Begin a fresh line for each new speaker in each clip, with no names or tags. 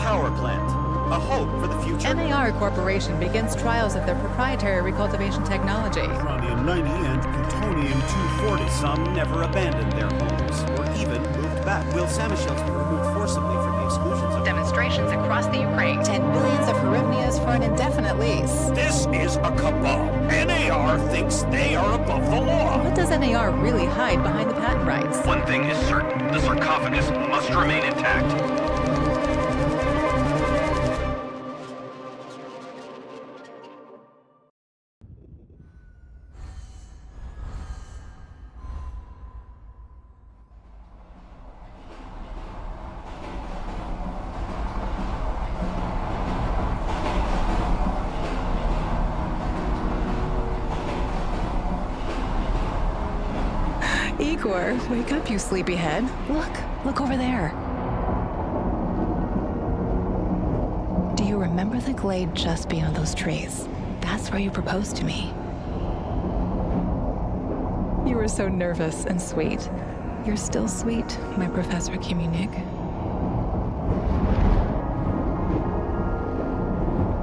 power plant. A hope for the future.
NAR Corporation begins trials of their proprietary recultivation technology.
Uranium-90 and plutonium-240.
Some never abandoned their homes, or even moved back. Will Samoshells be removed forcibly from the exclusions of
Demonstrations across the Ukraine. 10 billions of hryvnias for an indefinite lease.
This is a cabal. NAR thinks they are above the law.
What does NAR really hide behind the patent rights?
One thing is certain, the sarcophagus must remain intact.
Igor, wake up, you sleepyhead. Look over there. Do you remember the glade just beyond those trees? That's where you proposed to me. You were so nervous and sweet. You're still sweet, my Professor Kimunik.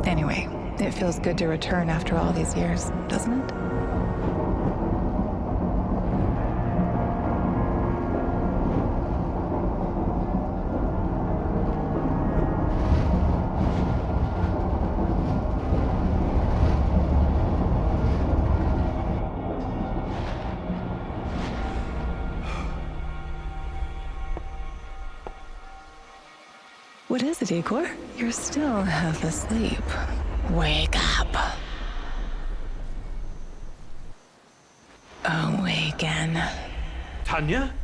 Anyway, it feels good to return after all these years, doesn't it? What is it, Igor? You're still half asleep. Wake up. Awaken.
Tanya?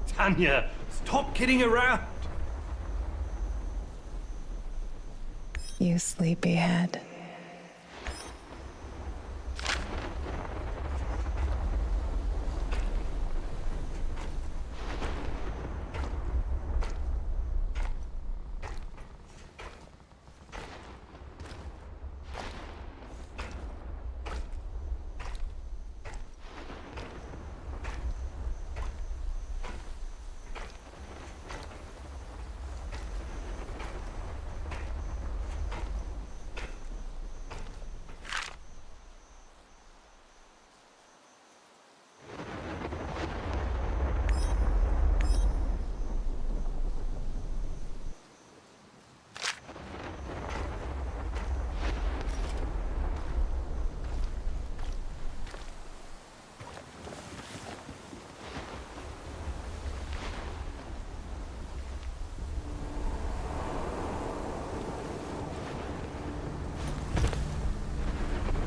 Tanya, stop kidding around.
You sleepyhead.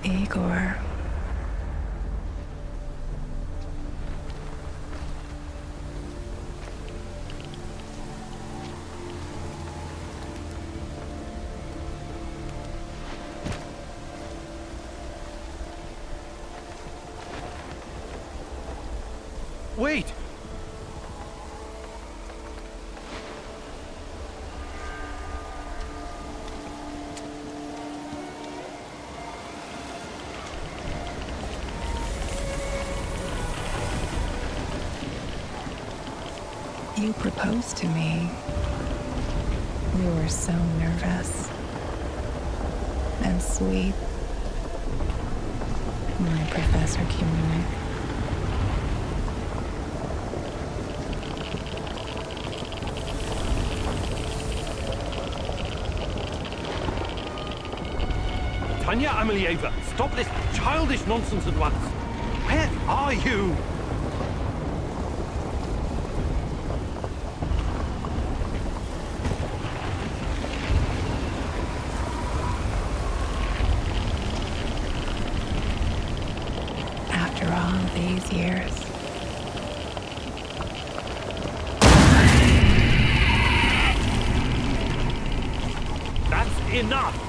Igor.
Wait!
You proposed to me. You were so nervous and sweet, my Professor Kimunik.
Tanya Amelieva, stop this childish nonsense at once. Where are you?
After all these years.
That's enough!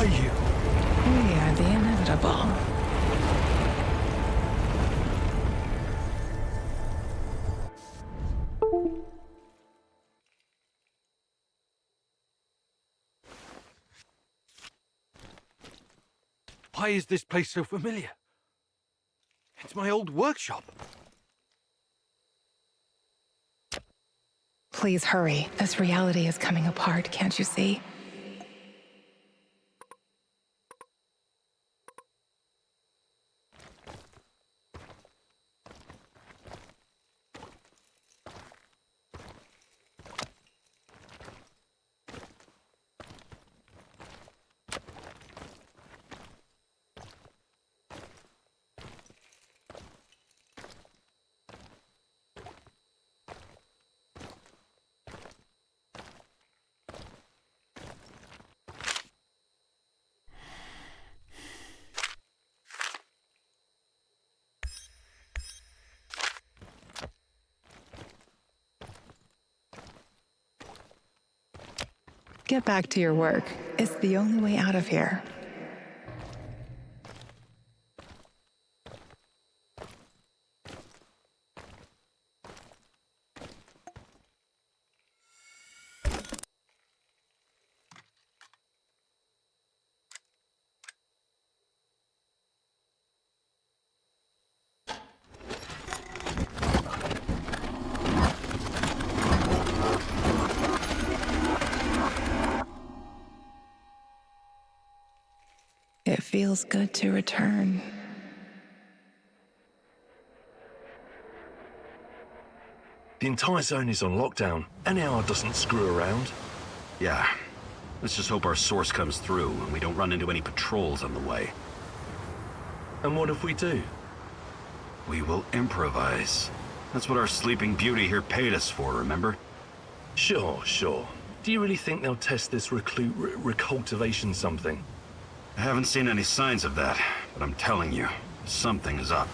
are you?
We are the inevitable.
Why is this place so familiar? It's my old workshop.
Please hurry. This reality is coming apart, can't you see? Get back to your work. It's the only way out of here. It feels good to return.
The entire zone is on lockdown. NAR doesn't screw around.
Yeah. Let's just hope our source comes through and we don't run into any patrols on the way.
And what if we do?
We will improvise. That's what our sleeping beauty here paid us for, remember?
Sure. Do you really think they'll test this recultivation something?
I haven't seen any signs of that, but I'm telling you, something is up.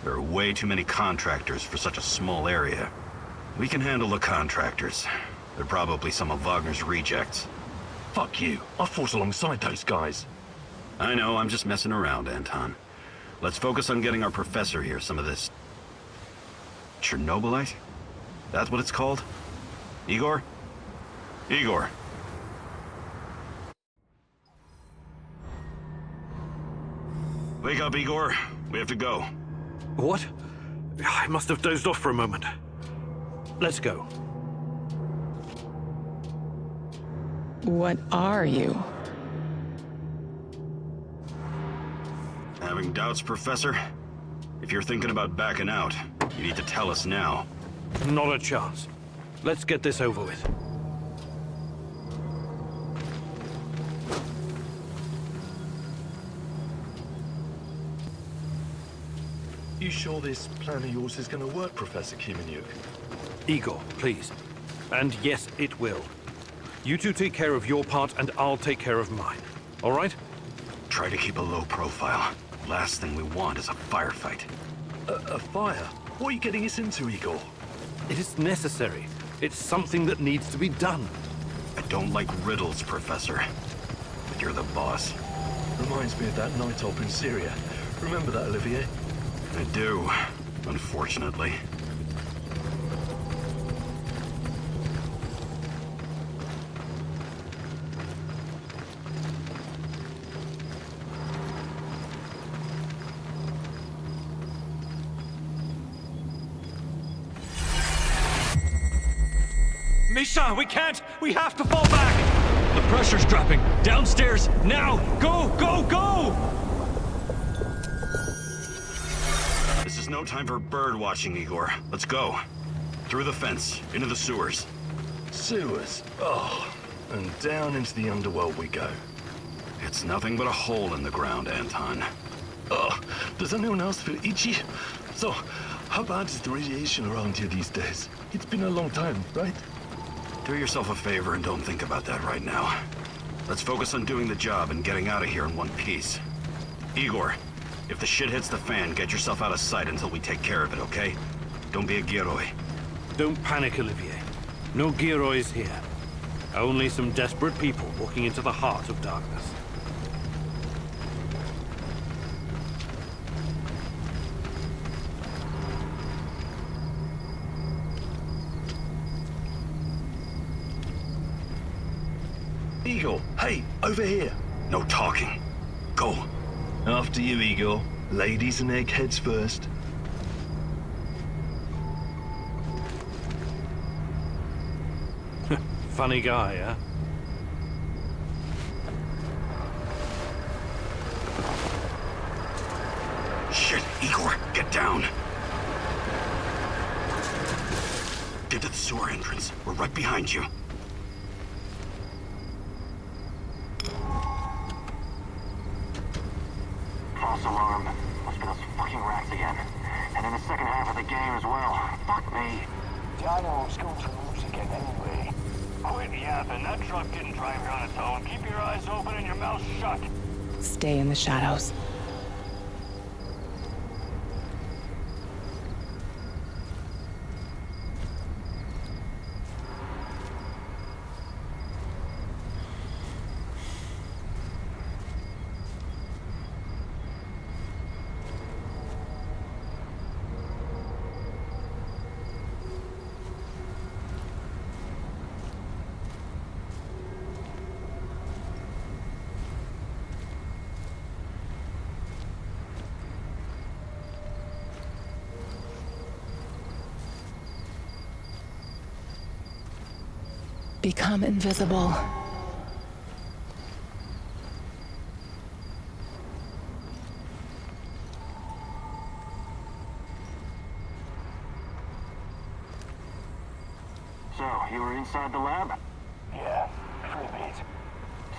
There are way too many contractors for such a small area. We can handle the contractors. They're probably some of Wagner's rejects.
Fuck you. I fought alongside those guys.
I know, I'm just messing around, Anton. Let's focus on getting our professor here some of this... Chernobylite? That's what it's called? Igor? Igor. Wake up, Igor. We have to go.
What? I must have dozed off for a moment. Let's go.
What are you?
Having doubts, Professor? If you're thinking about backing out, you need to tell us now.
Not a chance. Let's get this over with.
You sure this plan of yours is going to work, Professor Kimenyuk?
Igor, please. And yes, it will. You two take care of your part, and I'll take care of mine. All right?
Try to keep a low profile. Last thing we want is a firefight.
A fire? What are you getting us into, Igor?
It is necessary. It's something that needs to be done.
I don't like riddles, Professor. But you're the boss.
Reminds me of that night op in Syria. Remember that, Olivier?
I do, unfortunately.
Misha, we can't! We have to fall back! The pressure's dropping. Downstairs, now! Go, go, go!
This is no time for bird watching, Igor. Let's go. Through the fence, into the sewers.
Sewers? Oh, and down into the underworld we go.
It's nothing but a hole in the ground, Anton.
Oh, does anyone else feel itchy? So, how bad is the radiation around here these days? It's been a long time, right?
Do yourself a favor and don't think about that right now. Let's focus on doing the job and getting out of here in one piece. Igor, if the shit hits the fan, get yourself out of sight until we take care of it, okay? Don't be a Gieroi.
Don't panic, Olivier. No Giroids here. Only some desperate people walking into the heart of darkness.
Igor, hey, over here.
No talking. Go.
After you, Igor. Ladies and eggheads first.
Funny guy, huh?
Shit, Igor, get down. Get to the sewer entrance. We're right behind you.
False alarm. Must be those fucking rats again. And in the second half of the game as well. Fuck me.
Dino's going to lose again anyway.
Quit yapping. That truck didn't drive here on its own. Keep your eyes open and your mouth shut.
Stay in the shadows. Become invisible.
So, you were inside the lab?
Yeah, for a bit.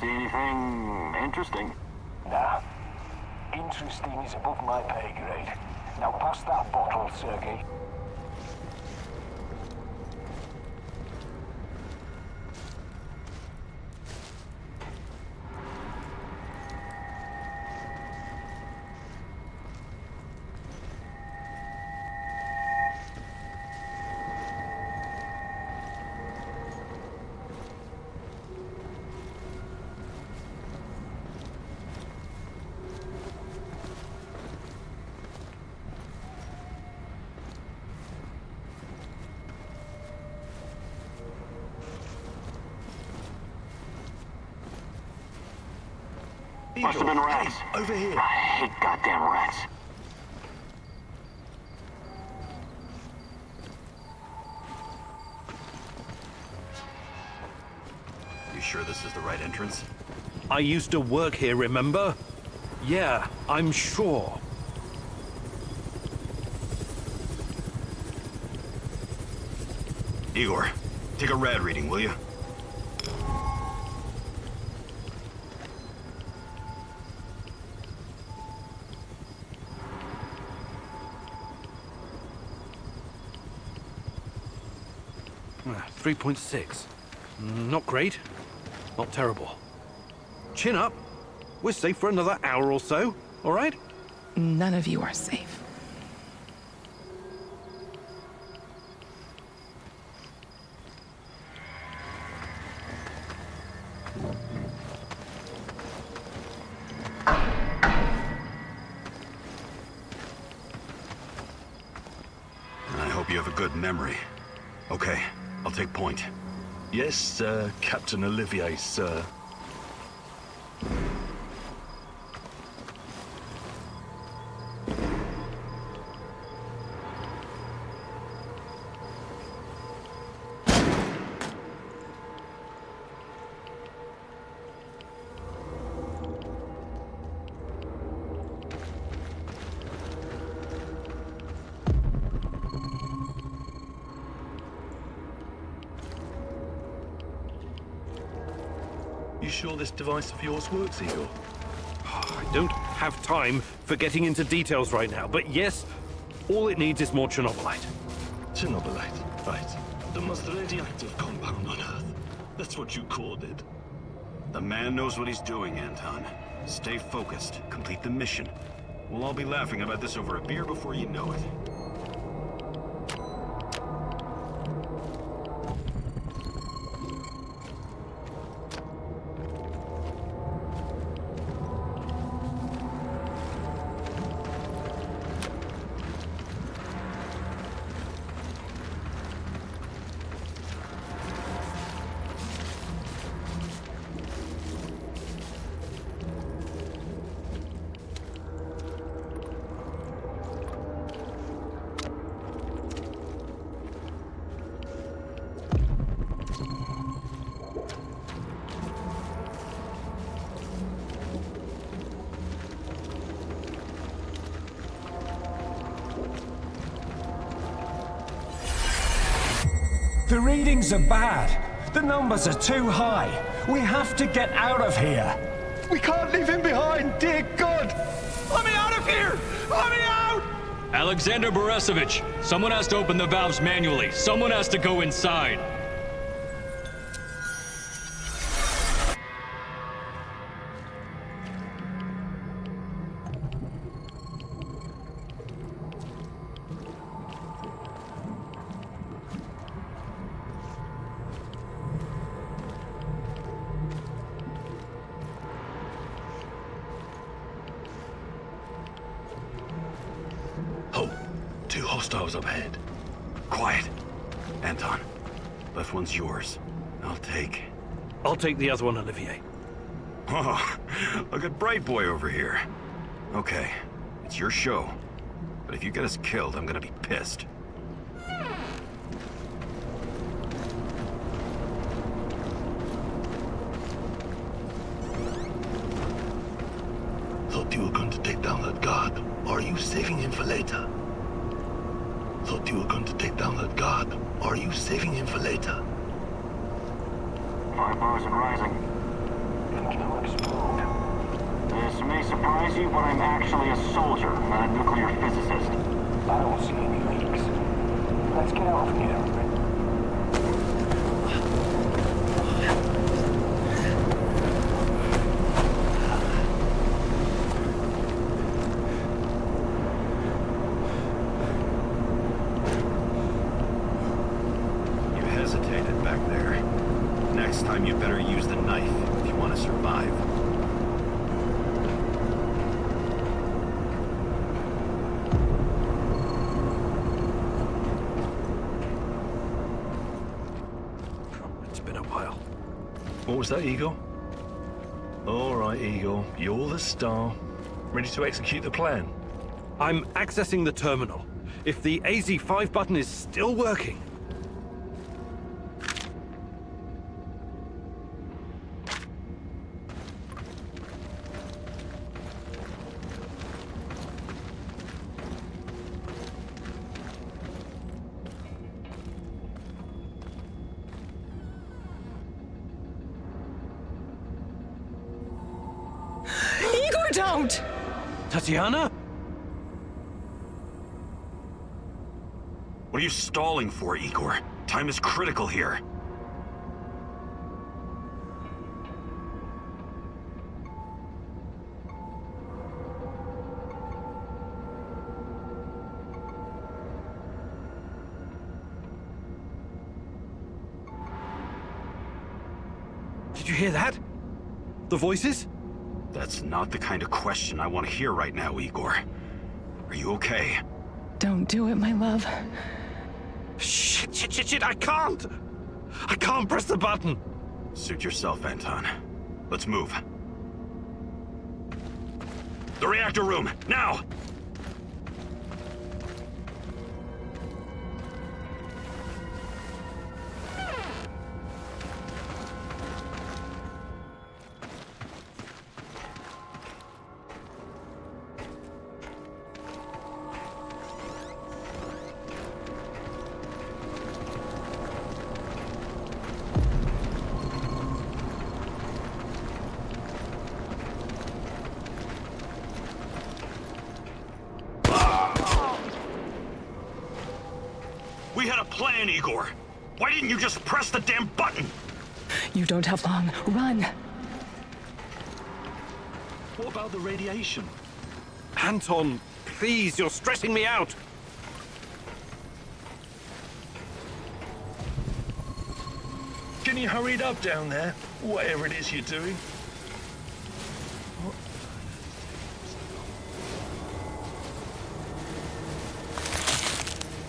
See anything interesting?
Nah. Interesting is above my pay grade. Now pass that bottle, Sergey.
Must have been rats.
Hey, over here.
I hate goddamn rats.
You sure this is the right entrance?
I used to work here, remember? Yeah, I'm sure.
Igor, take a rad reading, will you?
Ah, 3.6. Not great. Not terrible. Chin up. We're safe for another hour or so, all right?
None of you are safe.
I hope you have a good memory. Okay, I'll take point.
Yes, Captain Olivier, sir. You sure this device of yours works, Igor?
I don't have time for getting into details right now, but yes, all it needs is more Chernobylite.
Chernobylite, right. The most radioactive compound on Earth. That's what you called it.
The man knows what he's doing, Anton. Stay focused. Complete the mission. We'll all be laughing about this over a beer before you know it.
The readings are bad. The numbers are too high. We have to get out of here.
We can't leave him behind, dear God!
Let me out of here! Let me out!
Alexander Borisovich, someone has to open the valves manually. Someone has to go inside.
Oh, two hostiles up ahead.
Quiet. Anton, left one's yours. I'll take
the other one, Olivier.
Oh, look at Bright Boy over here. Okay, it's your show. But if you get us killed, I'm gonna be pissed.
Thought you were going to take down that guard. Or are you saving him for later? Thought you were going to take down that guard. Or are you saving him for later?
5 bars and rising.
Think you'll explode.
This may surprise you, but I'm actually a soldier, not a nuclear physicist.
I don't see any leaks. Let's get out of here.
You hesitated back there. Next time you better use the knife if you want to survive.
It's been a while.
What was that, Igor? All right, Igor. You're the star. Ready to execute the plan?
I'm accessing the terminal. If the AZ5 button is still working...
Igor, don't!
Tatiana?
What are you stalling for, Igor? Time is critical here.
Did you hear that? The voices?
That's not the kind of question I want to hear right now, Igor. Are you okay?
Don't do it, my love.
Shit, I can't! I can't press the button!
Suit yourself, Anton. Let's move. The reactor room, now! We had a plan, Igor. Why didn't you just press the damn button?
You don't have long. Run!
What about the radiation?
Anton, please, you're stressing me out.
Can you hurry it up down there? Whatever it is you're doing.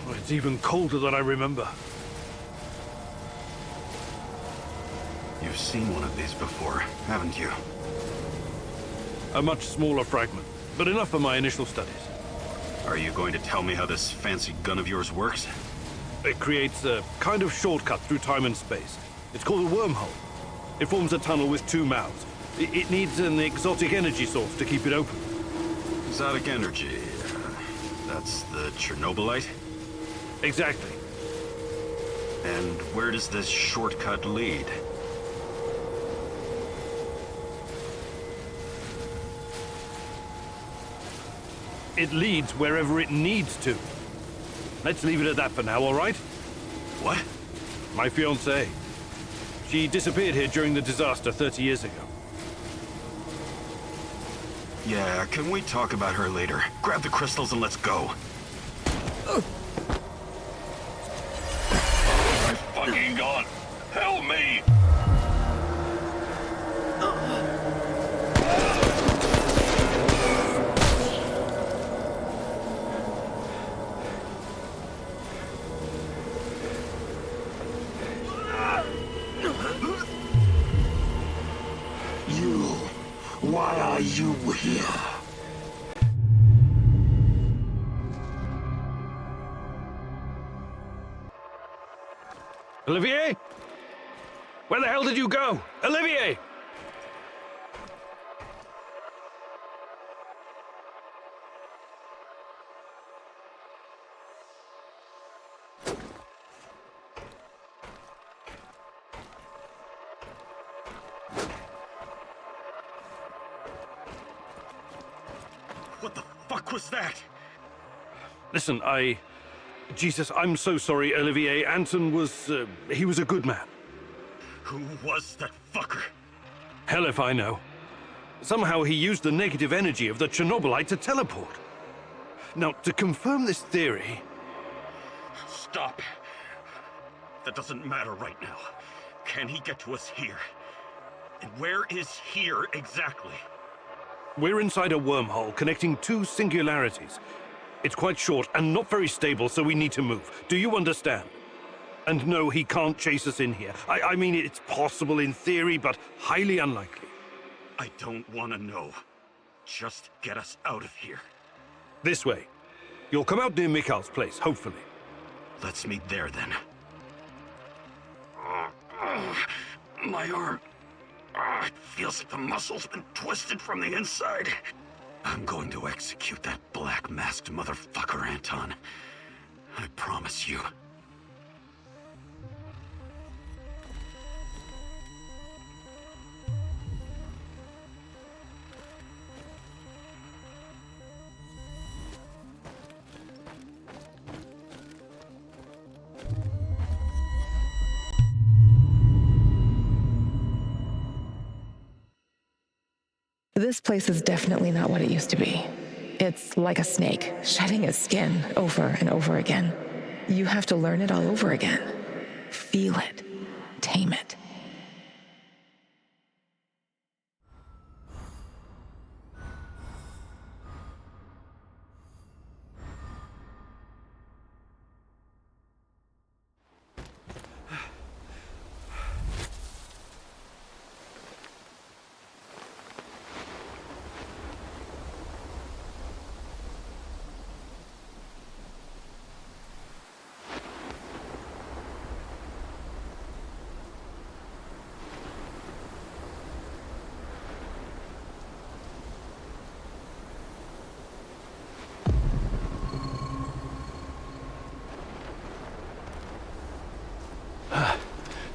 Oh, it's even colder than I remember.
You've seen one of these before, haven't you?
A much smaller fragment, but enough for my initial studies.
Are you going to tell me how this fancy gun of yours works?
It creates a kind of shortcut through time and space. It's called a wormhole. It forms a tunnel with two mouths. It needs an exotic energy source to keep it open.
Exotic energy. That's the Chernobylite?
Exactly.
And where does this shortcut lead?
It leads wherever it needs to. Let's leave it at that for now, all right?
What?
My fiancée. She disappeared here during the disaster 30 years ago.
Yeah, can we talk about her later? Grab the crystals and let's go.
My fucking god! Help me!
Why are you here?
Olivier? Where the hell did you go? Olivier!
What the fuck was that?
Listen, Jesus, I'm so sorry, Olivier. Anton was, he was a good man.
Who was that fucker?
Hell if I know. Somehow he used the negative energy of the Chernobylite to teleport. Now, to confirm this theory...
Stop. That doesn't matter right now. Can he get to us here? And where is here exactly?
We're inside a wormhole connecting two singularities. It's quite short and not very stable, so we need to move. Do you understand? And no, he can't chase us in here. I mean, it's possible in theory, but highly unlikely.
I don't want to know. Just get us out of here.
This way. You'll come out near Mikhail's place, hopefully.
Let's meet there, then. My arm. It feels like the muscle's been twisted from the inside. I'm going to execute that black-masked motherfucker, Anton. I promise you.
This place is definitely not what it used to be. It's like a snake, shedding its skin over and over again. You have to learn it all over again. Feel it. Tame it.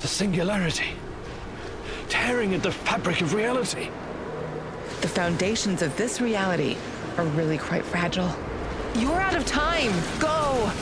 The singularity. Tearing at the fabric of reality.
The foundations of this reality are really quite fragile. You're out of time! Go!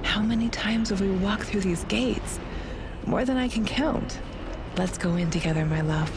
How many times have we walked through these gates? More than I can count. Let's go in together, my love.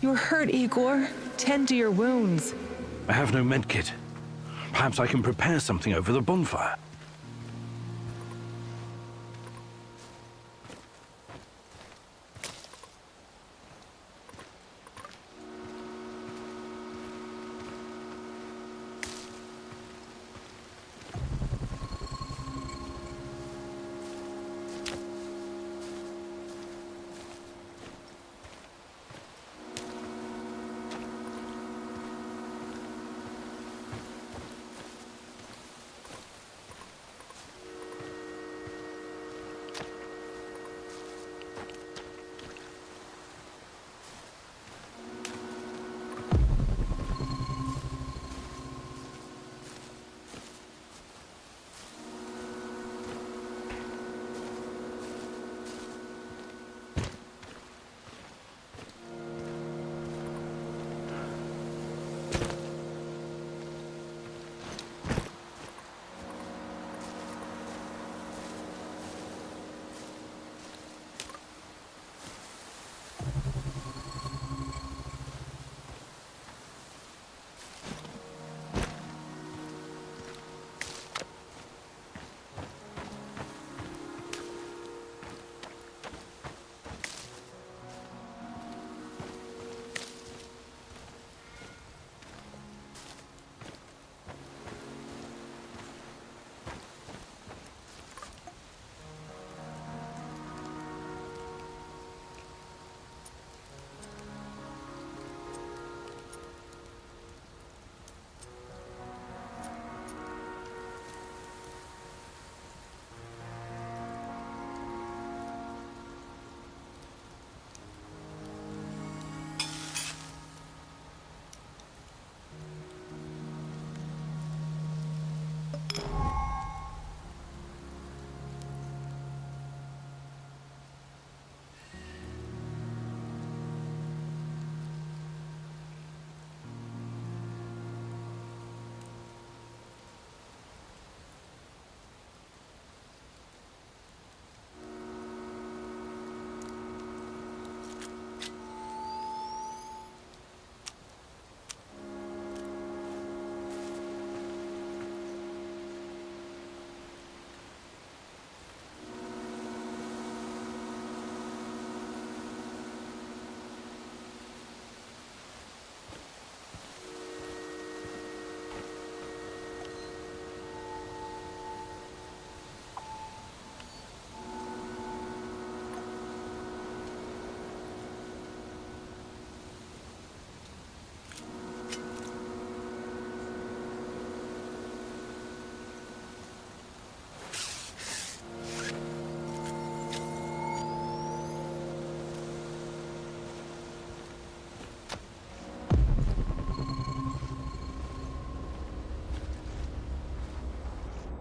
You're hurt, Igor. Tend to your wounds.
I have no medkit. Perhaps I can prepare something over the bonfire.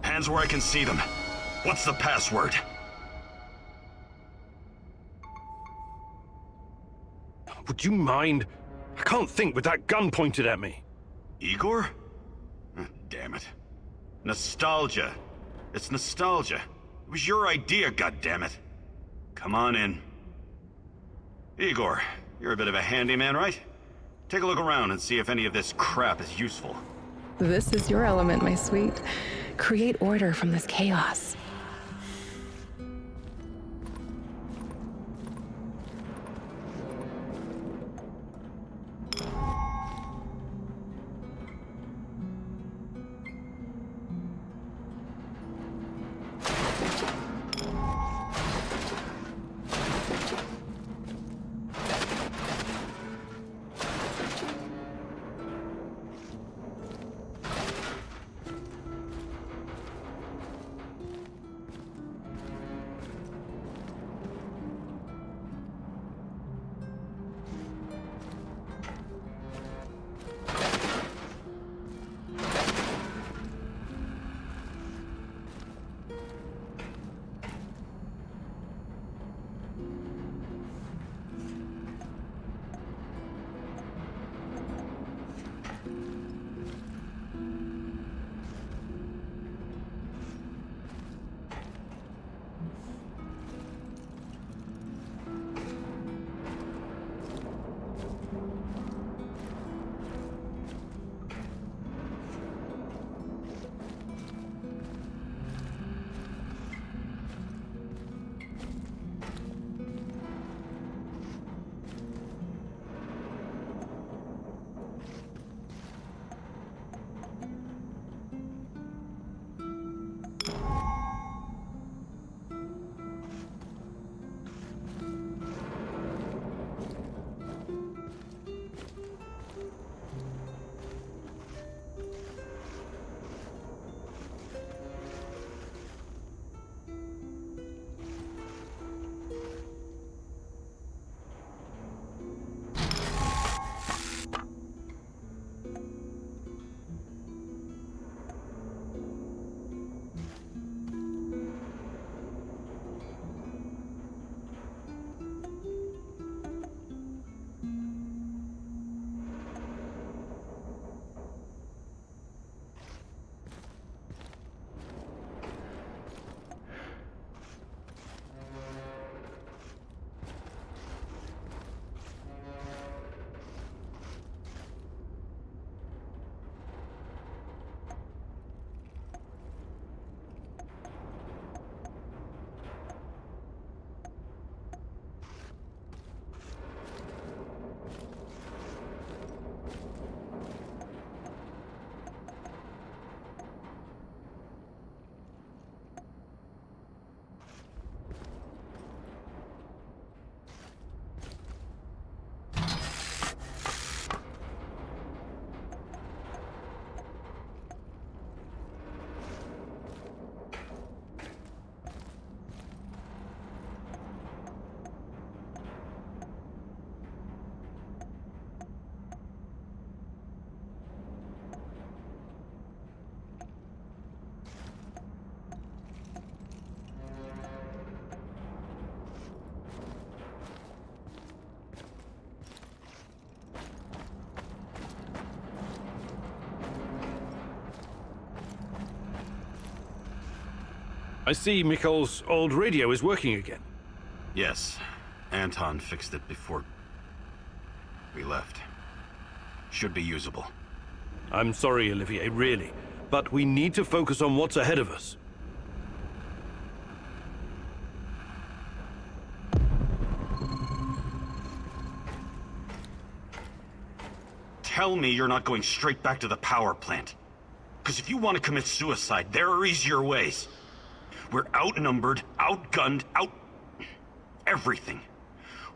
Hands where I can see them. What's the password?
Would you mind? I can't think with that gun pointed at me.
Igor? Damn it. Nostalgia. It's nostalgia. It was your idea, goddammit. Come on in. Igor, you're a bit of a handyman, right? Take a look around and see if any of this crap is useful.
This is your element, my sweet. Create order from this chaos.
I see Mikhail's old radio is working again.
Yes, Anton fixed it before we left. Should be usable.
I'm sorry, Olivier, really. But we need to focus on what's ahead of us.
Tell me you're not going straight back to the power plant. Because if you want to commit suicide, there are easier ways. We're outnumbered, outgunned, everything.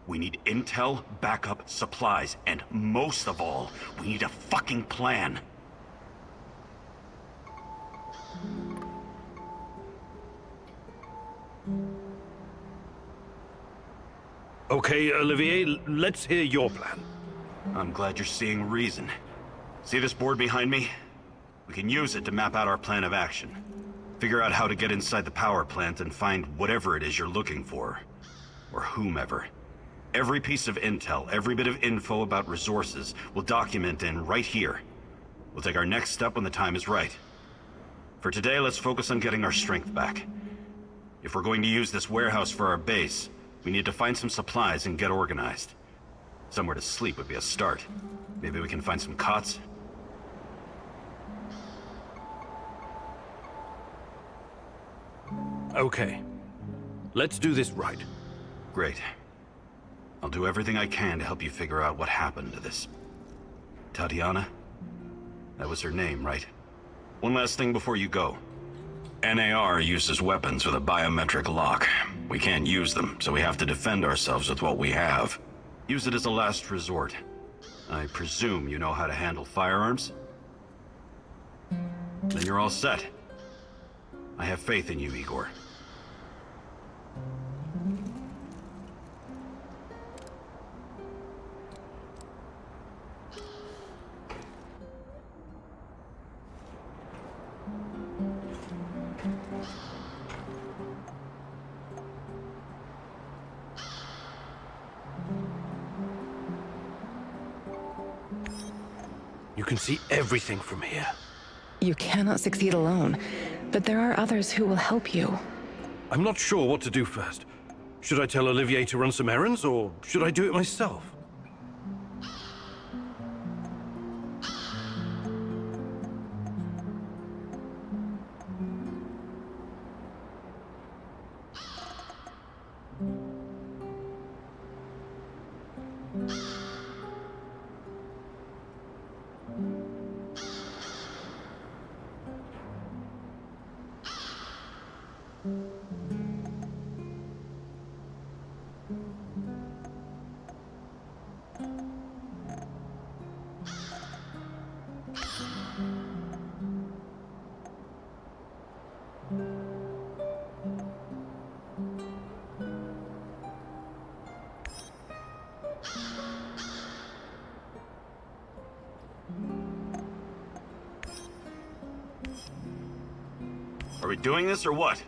We need intel, backup, supplies, and most of all, we need a fucking plan.
Okay, Olivier, let's hear your plan.
I'm glad you're seeing reason. See this board behind me? We can use it to map out our plan of action. Figure out how to get inside the power plant and find whatever it is you're looking for. Or whomever. Every piece of intel, every bit of info about resources, we'll document in right here. We'll take our next step when the time is right. For today, let's focus on getting our strength back. If we're going to use this warehouse for our base, we need to find some supplies and get organized. Somewhere to sleep would be a start. Maybe we can find some cots?
Okay. Let's do this right.
Great. I'll do everything I can to help you figure out what happened to this... Tatiana? That was her name, right? One last thing before you go. NAR uses weapons with a biometric lock. We can't use them, so we have to defend ourselves with what we have. Use it as a last resort. I presume you know how to handle firearms? Then you're all set. I have faith in you, Igor.
You can see everything from here.
You cannot succeed alone, but there are others who will help you.
I'm not sure what to do first. Should I tell Olivier to run some errands, or should I do it myself?
Are we doing this or what?